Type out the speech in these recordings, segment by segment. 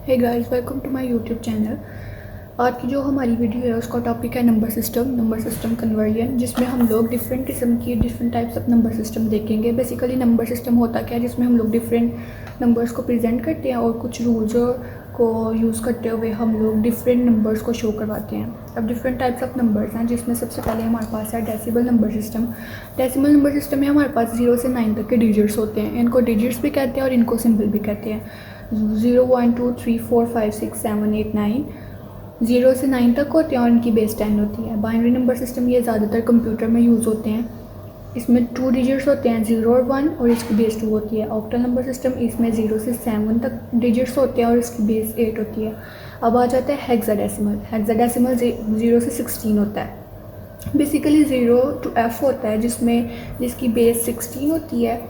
Hey guys, welcome to my YouTube channel. आज की जो हमारी वीडियो है उसका टॉपिक है नंबर सिस्टम कन्वर्जन, जिसमें हम लोग डिफरेंट किस्म की different types of number system देखेंगे। बेसिकली नंबर सिस्टम होता क्या है, जिसमें हम लोग डिफरेंट नंबर्स को प्रेजेंट करते हैं और कुछ रूल्स को यूज़ करते हुए हम लोग डिफरेंट नंबर्स को शो करवाते हैं। अब डिफरेंट टाइप्स ऑफ नंबर्स हैं, जिसमें सबसे पहले हमारे पास है decimal number system. Decimal number system में हमारे पास 0 से 9 तक के डिजिट्स होते हैं। इनको डिजिट्स भी कहते हैं और इनको सिंबल भी कहते हैं। 0 1 2 3 4 5 6 7 8 9 0 से 9 तक होते हैं और इनकी बेस 10 होती है। बाइनरी नंबर सिस्टम ये ज़्यादातर कंप्यूटर में यूज़ होते हैं। इसमें 2 डिजिट्स होते हैं, 0 और 1, और इसकी बेस 2 होती है। ऑक्टल नंबर सिस्टम, इसमें 0 से 7 तक डिजिट्स होते हैं और इसकी बेस 8 होती है। अब आ जाता है हेक्साडेसिमल। हेक्साडेसिमल 0 से 16 होता है। बेसिकली 0 to F होता है, जिसकी बेस 16 होती है।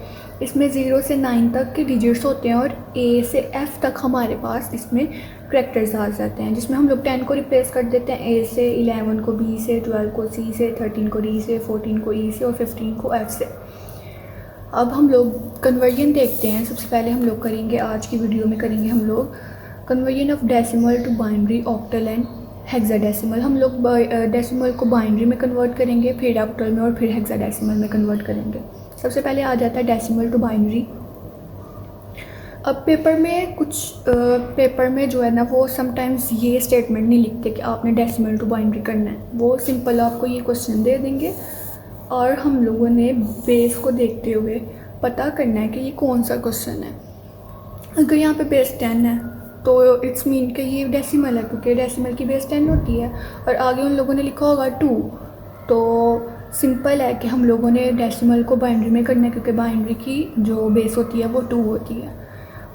इसमें 0 से 9 तक के डिजिट्स होते हैं और A से F तक हमारे पास इसमें करैक्टर्स आ जाते हैं, जिसमें हम लोग 10 को रिप्लेस कर देते हैं A से, 11 को B से, 12 को C से, 13 को D से, 14 को E से और 15 को F से। अब हम लोग कन्वर्जन देखते हैं। सबसे पहले हम लोग करेंगे, आज की वीडियो में करेंगे हम लोग conversion of decimal to binary, octal and hexadecimal. हम लोग डेसिमल को बाइनरी में कन्वर्ट करेंगे, फिर ऑक्टल में और फिर हेक्साडेसिमल में कन्वर्ट करेंगे। सबसे पहले आ जाता है डेसिमल टू बाइनरी। अब पेपर में जो है ना, वो समटाइम्स ये स्टेटमेंट नहीं लिखते कि आपने डेसिमल टू बाइनरी करना है। वो सिंपल आपको ये क्वेश्चन दे देंगे और हम लोगों ने बेस को देखते हुए पता करना है कि ये कौन सा क्वेश्चन है। अगर यहाँ पे बेस 10 है तो इट्स मीन कि ये डेसिमल है, क्योंकि डेसिमल की बेस 10 होती है। और आगे उन लोगों ने लिखा होगा 2, तो सिंपल है कि हम लोगों ने डेसिमल को बाइनरी में करना है, क्योंकि बाइनरी की जो बेस होती है वो 2 होती है।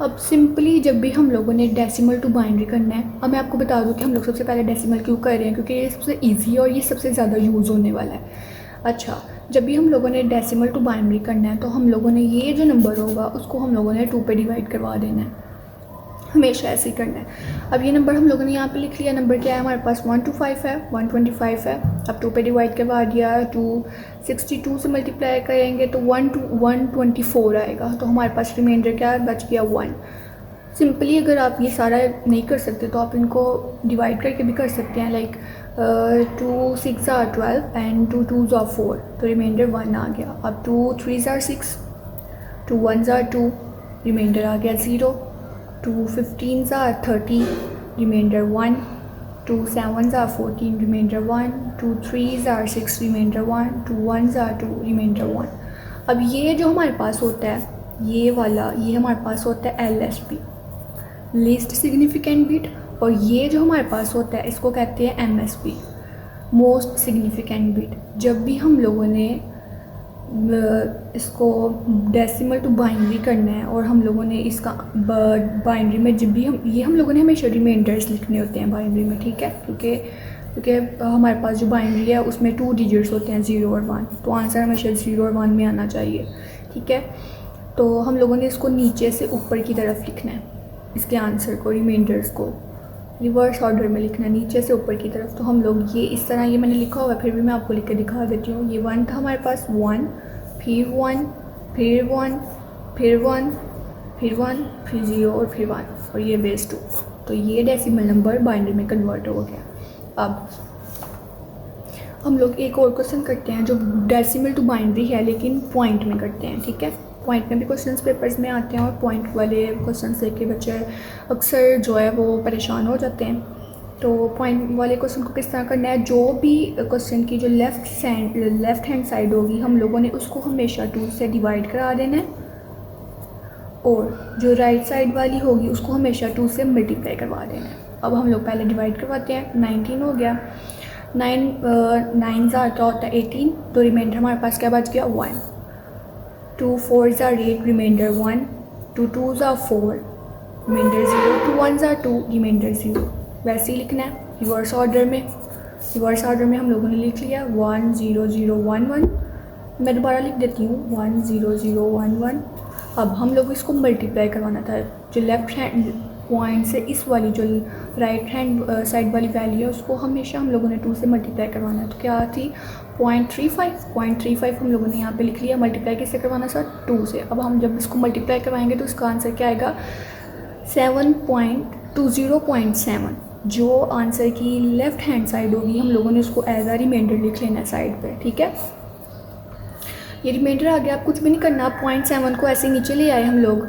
अब सिंपली जब भी हम लोगों ने डेसिमल टू बाइनरी करना है, अब मैं आपको बता दूं कि हम लोग सबसे पहले डेसिमल क्यों कर रहे हैं, क्योंकि ये सबसे ईजी है और ये सबसे ज़्यादा यूज़ होने वाला है। अच्छा, जब भी हम लोगों ने डेसिमल टू बाइनरी करना है तो हम लोगों ने ये जो नंबर होगा उसको हम लोगों ने 2 पे डिवाइड करवा देना है। हमेशा ऐसे ही करना है। अब ये नंबर हम लोगों ने यहाँ पे लिख लिया। नंबर क्या है हमारे पास? 125 है, 125 है। अब 2 पे डिवाइड करवा दिया। 262 से मल्टीप्लाई करेंगे तो 124 आएगा। तो हमारे पास रिमाइंडर क्या बच गया? 1। सिंपली अगर आप ये सारा नहीं कर सकते तो आप इनको डिवाइड करके भी कर सकते हैं। Like 2 6 are 12 and 2 2s are 4, तो रिमाइंडर 1 आ गया। अब 2 3s are 6, 2 1s are 2, reminder आ गया 0। 2 15s are 30, remainder 1। 2 7s are 14, remainder 1। 2 3s are 6, remainder 1। 2 1s are 2, remainder 1। अब ये जो हमारे पास होता है, ये वाला, ये हमारे पास होता है LSB, लीस्ट सिग्निफिकेंट बिट। और ये जो हमारे पास होता है इसको कहते हैं MSB, मोस्ट सिग्निफिकेंट बिट। जब भी हम लोगों ने इसको डेसिमल टू बाइनरी करना है और हम लोगों ने इसका बाइनरी में जब भी हम लोगों ने हमेशा रिमाइंडर्स लिखने होते हैं बाइनरी में, ठीक है, क्योंकि हमारे पास जो बाइनरी है उसमें 2 डिजिट्स होते हैं, 0 और 1, तो आंसर हमेशा 0 और 1 में आना चाहिए, ठीक है। तो हम लोगों ने इसको नीचे से ऊपर की तरफ लिखना है, इसके आंसर को, रिमाइंडर्स को रिवर्स ऑर्डर में लिखना है, नीचे से ऊपर की तरफ। तो हम लोग ये इस तरह, ये मैंने लिखा हुआ है, फिर भी मैं आपको लिख के दिखा देती हूँ। ये 1 था हमारे पास, 1, फिर 1, फिर 1, फिर 1, फिर 1, फिर 0 और फिर 1, और ये बेस 2। तो ये डेसिमल नंबर बाइनरी में कन्वर्ट हो गया। अब हम लोग एक और क्वेश्चन करते हैं जो डेसिमल टू बाइनरी है लेकिन पॉइंट में करते हैं, ठीक है। पॉइंट में भी क्वेश्चंस पेपर्स में आते हैं और पॉइंट वाले क्वेश्चन देख के बच्चे अक्सर जो है वो परेशान हो जाते हैं। तो पॉइंट वाले क्वेश्चन को किस तरह करना है, जो भी क्वेश्चन की जो लेफ़्ट हैंड साइड होगी हम लोगों ने उसको हमेशा 2 से डिवाइड करा देना है, और जो राइट साइड वाली होगी उसको हमेशा 2 से मल्टीप्लाई करवा देना है। अब हम लोग पहले डिवाइड करवाते हैं। 19 हो गया। 9 क्या होता है? 18, तो रिमाइंडर हमारे पास क्या बच गया? 1। 2 4s are 8, remainder 1। 2 2s are 4, remainder 0। 2 1s are 2, remainder 0। वैसे ही लिखना है रिवर्स ऑर्डर में। रिवर्स ऑर्डर में हम लोगों ने लिख लिया 1 0 0 1 1। मैं दोबारा लिख देती हूँ 1 0 0 1 1। अब हम लोग इसको मल्टीप्लाई करवाना था, जो लेफ़्ट हैंड पॉइंट से इस वाली जो राइट हैंड साइड वाली वैल्यू है उसको हमेशा हम लोगों ने 2 से मल्टीप्लाई करवाना है। तो क्या थी? 0.35 हम लोगों ने यहाँ पे लिख लिया। मल्टीप्लाई किससे करवाना सर? 2 से। अब हम जब इसको मल्टीप्लाई करवाएंगे तो इसका आंसर क्या आएगा? 7.35 टू 0.7 जो आंसर की लेफ़्ट हैंड साइड होगी हम लोगों ने उसको एज आ रिमाइंडर लिख लेना है साइड पे, ठीक है। ये रिमाइंडर आ गया, आप कुछ भी नहीं करना, आप 0.7 को ऐसे नीचे ले आए हम लोग,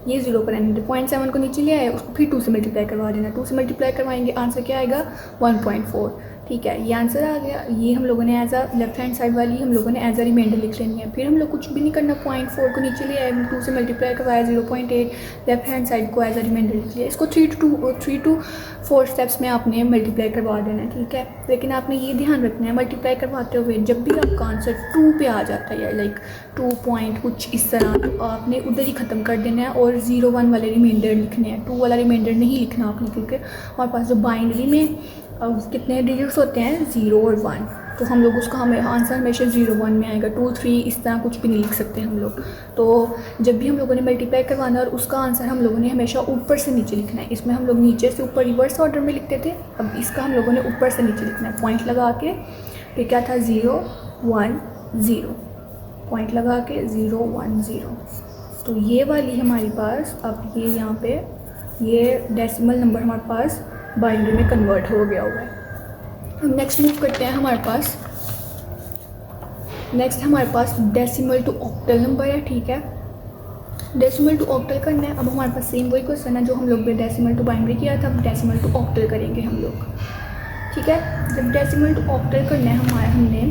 ये 0 पर आने 0.7 को नीचे ले आए, उसको फिर 2 से मल्टीप्लाई करवा देना, 2 से मल्टीप्लाई करवाएंगे आंसर क्या आएगा 1.4, ठीक है। ये आंसर आ गया। ये हम लोगों ने as a left hand side वाली हम लोगों ने एज अ रिमाइंडर लिख लेनी है। फिर हम लोग कुछ भी नहीं करना, 0.4 को नीचे ले आए, 2 से मल्टीप्लाई करवाया 0.8, लेफ्ट हैंड साइड को एज अ रिमाइंडर लिख लिया। इसको 3 to 4 स्टेप्स में आपने मल्टीप्लाई करवा देना है, ठीक है। लेकिन आपने ये ध्यान रखना है मल्टीप्लाई करवाते हुए जब भी आपका आंसर 2 पे आ जाता है या लाइक 2 पॉइंट कुछ इस तरह, तो आपने उधर ही ख़त्म कर देना है और 0-1 वाले रिमाइंडर लिखने हैं, 2 वाला रिमाइंडर नहीं लिखना आपने, क्योंकि हमारे पास जो बाइनरी में कितने डिजिट्स होते हैं 0 और 1, तो हम लोग उसका हमें आंसर हमेशा 0-1 में आएगा, 2-3 इस तरह कुछ भी नहीं लिख सकते हम लोग। तो जब भी हम लोगों ने मल्टीप्लाई करवाना और उसका आंसर हम लोगों ने हमेशा ऊपर से नीचे लिखना है। इसमें हम लोग नीचे से ऊपर रिवर्स ऑर्डर में लिखते थे, अब इसका हम लोगों ने ऊपर से नीचे लिखना है, पॉइंट लगा के। फिर क्या था 0 1 0, पॉइंट लगा के 0 1 0। तो ये वाली हमारे पास अब ये यहाँ पे ये डेसिमल नंबर हमारे पास बाइनरी में कन्वर्ट हो गया हुआ है। हम नेक्स्ट मूव करते हैं, हमारे पास डेसिमल टू ऑक्टल नंबर है, ठीक है। डेसिमल टू ऑक्टल करना है। अब हमारे पास सेम वही क्वेश्चन है जो हम लोग डेसिमल टू बाइनरी किया था, अब डेसिमल टू ऑक्टल करेंगे हम लोग, ठीक है। जब डेसिमल टू ऑक्टल करना है हमने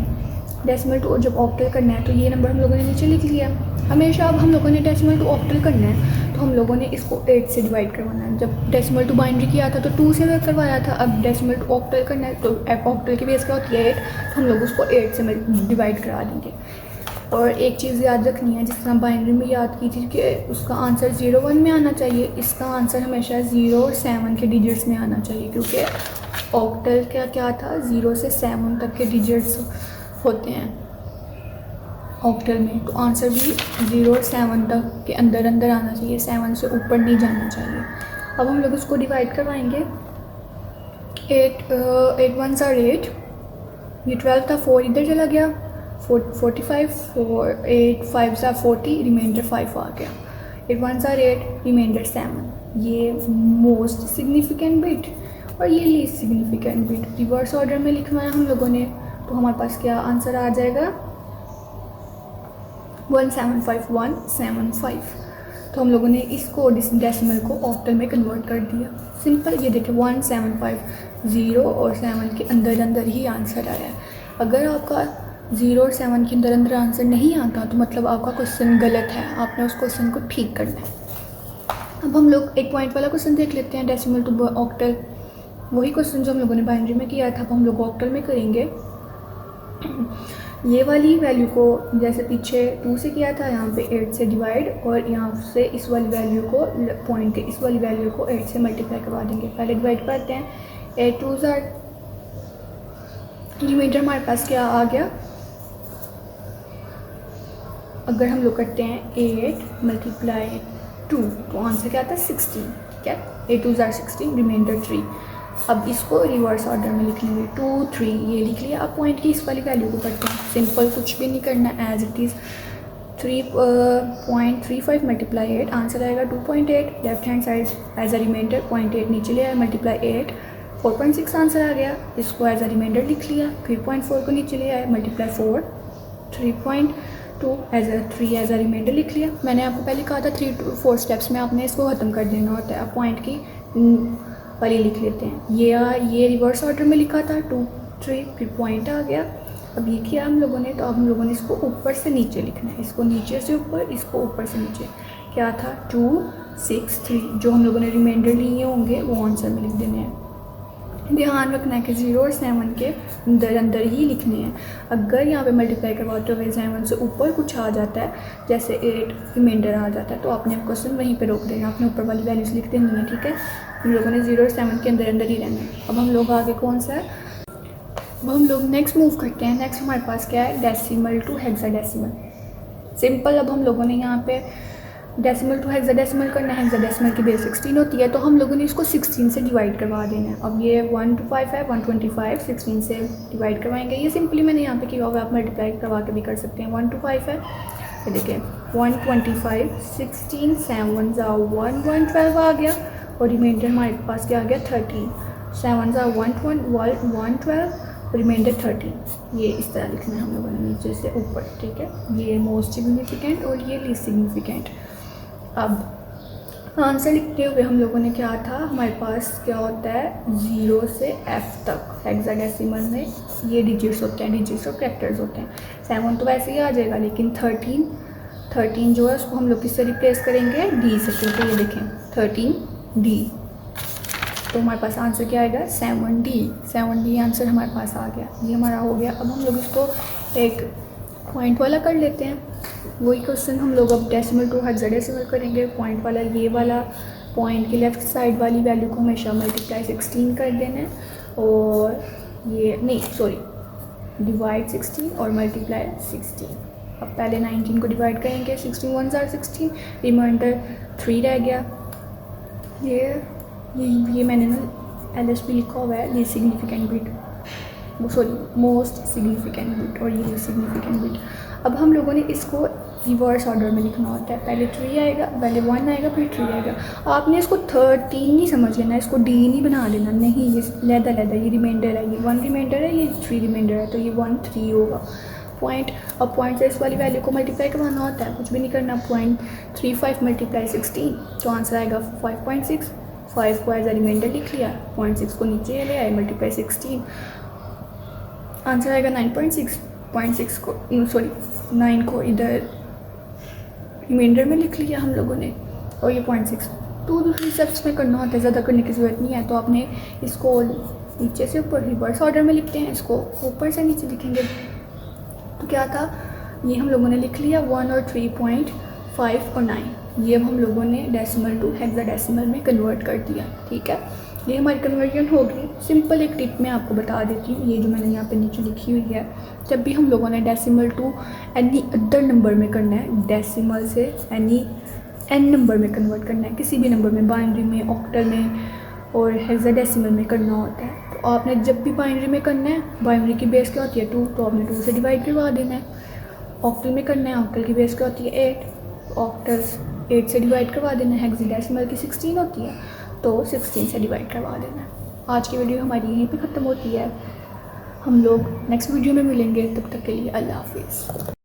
डेसिमल टू जब ऑक्टल करना है तो ये नंबर हम लोगों ने नीचे लिख लिया। हमेशा अब हम लोगों ने डेसिमल टू ऑक्टल करना है तो हम लोगों ने इसको 8 से डिवाइड करवाना है। जब डेसिमल टू बाइनरी किया था तो 2 से करवाया था, अब डेसिमल टू ऑक्टल करना है तो ऑक्टल की बेस क्या होती है 8, तो हम लोग उसको 8 से डिवाइड करा देंगे। और एक चीज़ याद रखनी है, जिस तरह बाइनरी में याद की थी कि उसका आंसर 0-1 में आना चाहिए, इसका आंसर हमेशा 0 और 7 के डिजिट्स में आना चाहिए, क्योंकि ऑक्टल क्या था 0 से 7 तक के डिजिट्स होते हैं ऑक्टल में, तो आंसर भी 0 और 7 तक के अंदर आना चाहिए, 7 से ऊपर नहीं जाना चाहिए। अब हम लोग इसको डिवाइड करवाएंगे, 8 1s are 8, ये 12 था, 4 इधर चला गया, 45, 8 5s are 40, रिमाइंडर 5 आ गया, 8 1s are 8, रिमाइंडर 7। ये मोस्ट सिग्निफिकेंट बिट और ये least significant bit reverse order में लिखवाया हम लोगों ने, तो हमारे पास क्या आंसर आ जाएगा 175 तो हम लोगों ने इसको डेसिमल को ऑक्टल में कन्वर्ट कर दिया। सिंपल, ये देखिए 175 और 7 के अंदर ही आंसर आया है। अगर आपका 0 और 7 के अंदर आंसर नहीं आता तो मतलब आपका क्वेश्चन गलत है, आपने उस क्वेश्चन को ठीक करना है। अब हम लोग एक पॉइंट वाला क्वेश्चन देख लेते हैं, डेसिमल टू ऑक्टल, वही क्वेश्चन जो हम लोगों ने बाइनरी में किया था, अब हम लोग ऑक्टल में करेंगे। ये वाली वैल्यू को जैसे पीछे 2 से किया था, यहाँ पे 8 से डिवाइड, और यहाँ से इस वाली वैल्यू को पॉइंट के इस वाली वैल्यू को 8 से मल्टीप्लाई करवा देंगे। पहले डिवाइड करते हैं, 8 2s are, रिमाइंडर हमारे पास क्या आ गया, अगर हम लोग करते हैं 8 × 2 तो आंसर क्या आता है 16, क्या 8 2s are 16, रिमाइंडर 3। अब इसको रिवर्स ऑर्डर में लिख लेंगे, 2 3 ये लिख लिया। अब पॉइंट की इस वाली वैल्यू को करते हैं, सिंपल कुछ भी नहीं करना, एज इट इज़ 3.35 × 8 आंसर आएगा 2.8, left hand side as a remainder 0.8 नीचे ले आया, मल्टीप्लाई 8 4.6 आंसर आ गया, इसको एज अ रिमाइंडर लिख लिया, फिर 0.4 को नीचे ले आया, मल्टीप्लाई 4 3.2 3 एज अ रिमाइंडर लिख लिया। मैंने आपको पहले कहा था 3 to 4 स्टेप्स में आपने इसको ख़त्म कर देना होता है। अब पॉइंट की वाली लिख लेते हैं, ये रिवर्स ऑर्डर में लिखा था 2 3, फिर पॉइंट आ गया। अब ये किया हम लोगों ने, तो अब हम लोगों ने इसको ऊपर से नीचे लिखना है, इसको नीचे से ऊपर, इसको ऊपर से नीचे। क्या था 2 6 3, जो हम लोगों ने रिमाइंडर लिए होंगे वो आंसर में लिख देने हैं। ध्यान रखना है कि 0 और 7 के अंदर ही लिखने हैं। अगर यहाँ पे मल्टीप्लाई करवाते हुए 7 से ऊपर कुछ आ जाता है, जैसे 8 रिमाइंडर आ जाता है, तो आपने क्वेश्चन वहीं पे रोक देना, आपने ऊपर वाली वैल्यूज़ लिख देनी है, ठीक है। हम लोगों ने 0 और 7 के अंदर ही रहना है। अब हम लोग आगे कौन सा है, अब हम लोग नेक्स्ट मूव करते हैं। नेक्स्ट हमारे पास क्या है, डेसिमल टू हेक्साडेसिमल। सिंपल, अब हम लोगों ने यहाँ पे डेसिमल टू हेक्साडेसिमल करना है, हेक्साडेसिमल की बेस 16 होती है, तो हम लोगों ने इसको 16 से डिवाइड करवा देना है। अब ये 1 to 5 है, 125 16 से डिवाइड करवाएंगे। ये सिंपली मैंने यहाँ पे किया होगा, आप मल्टीप्लाई करवा के भी कर सकते हैं। 1 to 5 है, ये देखिए 125 16 7 1 1 12 आ गया, और रिमाइंडर हमारे पास क्या आ गया 13। 7 ज़ा 112, रिमाइंडर 13। ये इस तरह लिखना है हम लोगों ने नीचे से ऊपर, ठीक है। ये मोस्ट सिग्निफिकेंट और ये लीस्ट सिग्निफिकेंट। अब आंसर लिखते हुए हम लोगों ने क्या था, हमारे पास क्या होता है 0 से F तक हेक्साडेसिमल में ये डिजिट्स होते हैं, डिजिट्स और कैरेक्टर्स होते हैं। 7 तो वैसे ही आ जाएगा, लेकिन 13 जो है उसको हम लोग किससे रिप्लेस करेंगे, D से, क्योंकि ये देखें 13D। तो हमारे पास आंसर क्या आएगा 7D आंसर हमारे पास आ गया। ये हमारा हो गया। अब हम लोग इसको एक पॉइंट वाला कर लेते हैं। वही क्वेश्चन हम लोग अब डेसिमल टू हेक्साडेसिमल करेंगे। पॉइंट वाला, ये वाला पॉइंट की लेफ़्ट साइड वाली वैल्यू को हमेशा मल्टीप्लाई 16 कर देना है, और ये नहीं सॉरी डिवाइड 16 और मल्टीप्लाई 16। अब पहले 19 को डिवाइड करेंगे, 16 1 ज़ार 16, रिमाइंडर 3 रह गया। ये मैंने ना LSB लिखा हुआ है, least significant bit, most significant bit, और ये सिग्निफिकेंट बिट। अब हम लोगों ने इसको रिवर्स ऑर्डर में लिखना होता है। पहले 3 आएगा, पहले 1 आएगा, फिर 3 आएगा। आपने इसको 13 नहीं समझ लेना, इसको D नहीं बना लेना, नहीं, ये लैदा ये रिमाइंडर है, ये 1 रिमाइंडर है, ये 3 रिमाइंडर है, तो ये 1 3 होगा पॉइंट। अब पॉइंट से इस वाली वैल्यू को मल्टीप्लाई करवाना होता है, कुछ भी नहीं करना। 0.35 मल्टीप्लाई 16, तो आंसर आएगा 5.6। 5 को एज अ रिमाइंडर लिख लिया, 0.6 को नीचे ले आए, मल्टीप्लाई 16, आंसर आएगा 9.6। 0.6 को 9 को इधर रिमाइंडर में लिख लिया हम लोगों ने, और ये 0.6 दूसरी स्टेप्स में करना होता है, ज़्यादा करने की ज़रूरत नहीं है। तो आपने इसको नीचे से ऊपर रिवर्स ऑर्डर में लिखते हैं, इसको ऊपर से नीचे लिखेंगे। तो क्या था, ये हम लोगों ने लिख लिया 1 और 3.5 और 9, ये अब हम लोगों ने डेसिमल टू हेक्साडेसिमल में कन्वर्ट कर दिया, ठीक है। ये हमारी कन्वर्जन हो गई। सिंपल एक टिप मैं आपको बता देती हूँ, ये जो मैंने यहाँ पे नीचे लिखी हुई है, जब भी हम लोगों ने decimal to any other number में करना है, डेसिमल से एनी n नंबर में कन्वर्ट करना है, किसी भी नंबर में, बाइनरी में, ऑक्टल में और हेक्साडेसिमल में करना होता है। तो आपने जब भी बाइनरी में करना है, बाइनरी की बेस क्या होती है 2, तो आपने 2 से डिवाइड करवा देना है। ऑक्टल में करना है, ऑक्टल की बेस क्या होती है 8, ऑक्टल्स 8 से डिवाइड करवा देना है। हेक्साडेसिमल की 16 होती है, तो 16 से डिवाइड करवा देना है। आज की वीडियो हमारी यहीं पे ख़त्म होती है। हम लोग नेक्स्ट वीडियो में मिलेंगे, तब तक के लिए अल्लाह हाफिज़।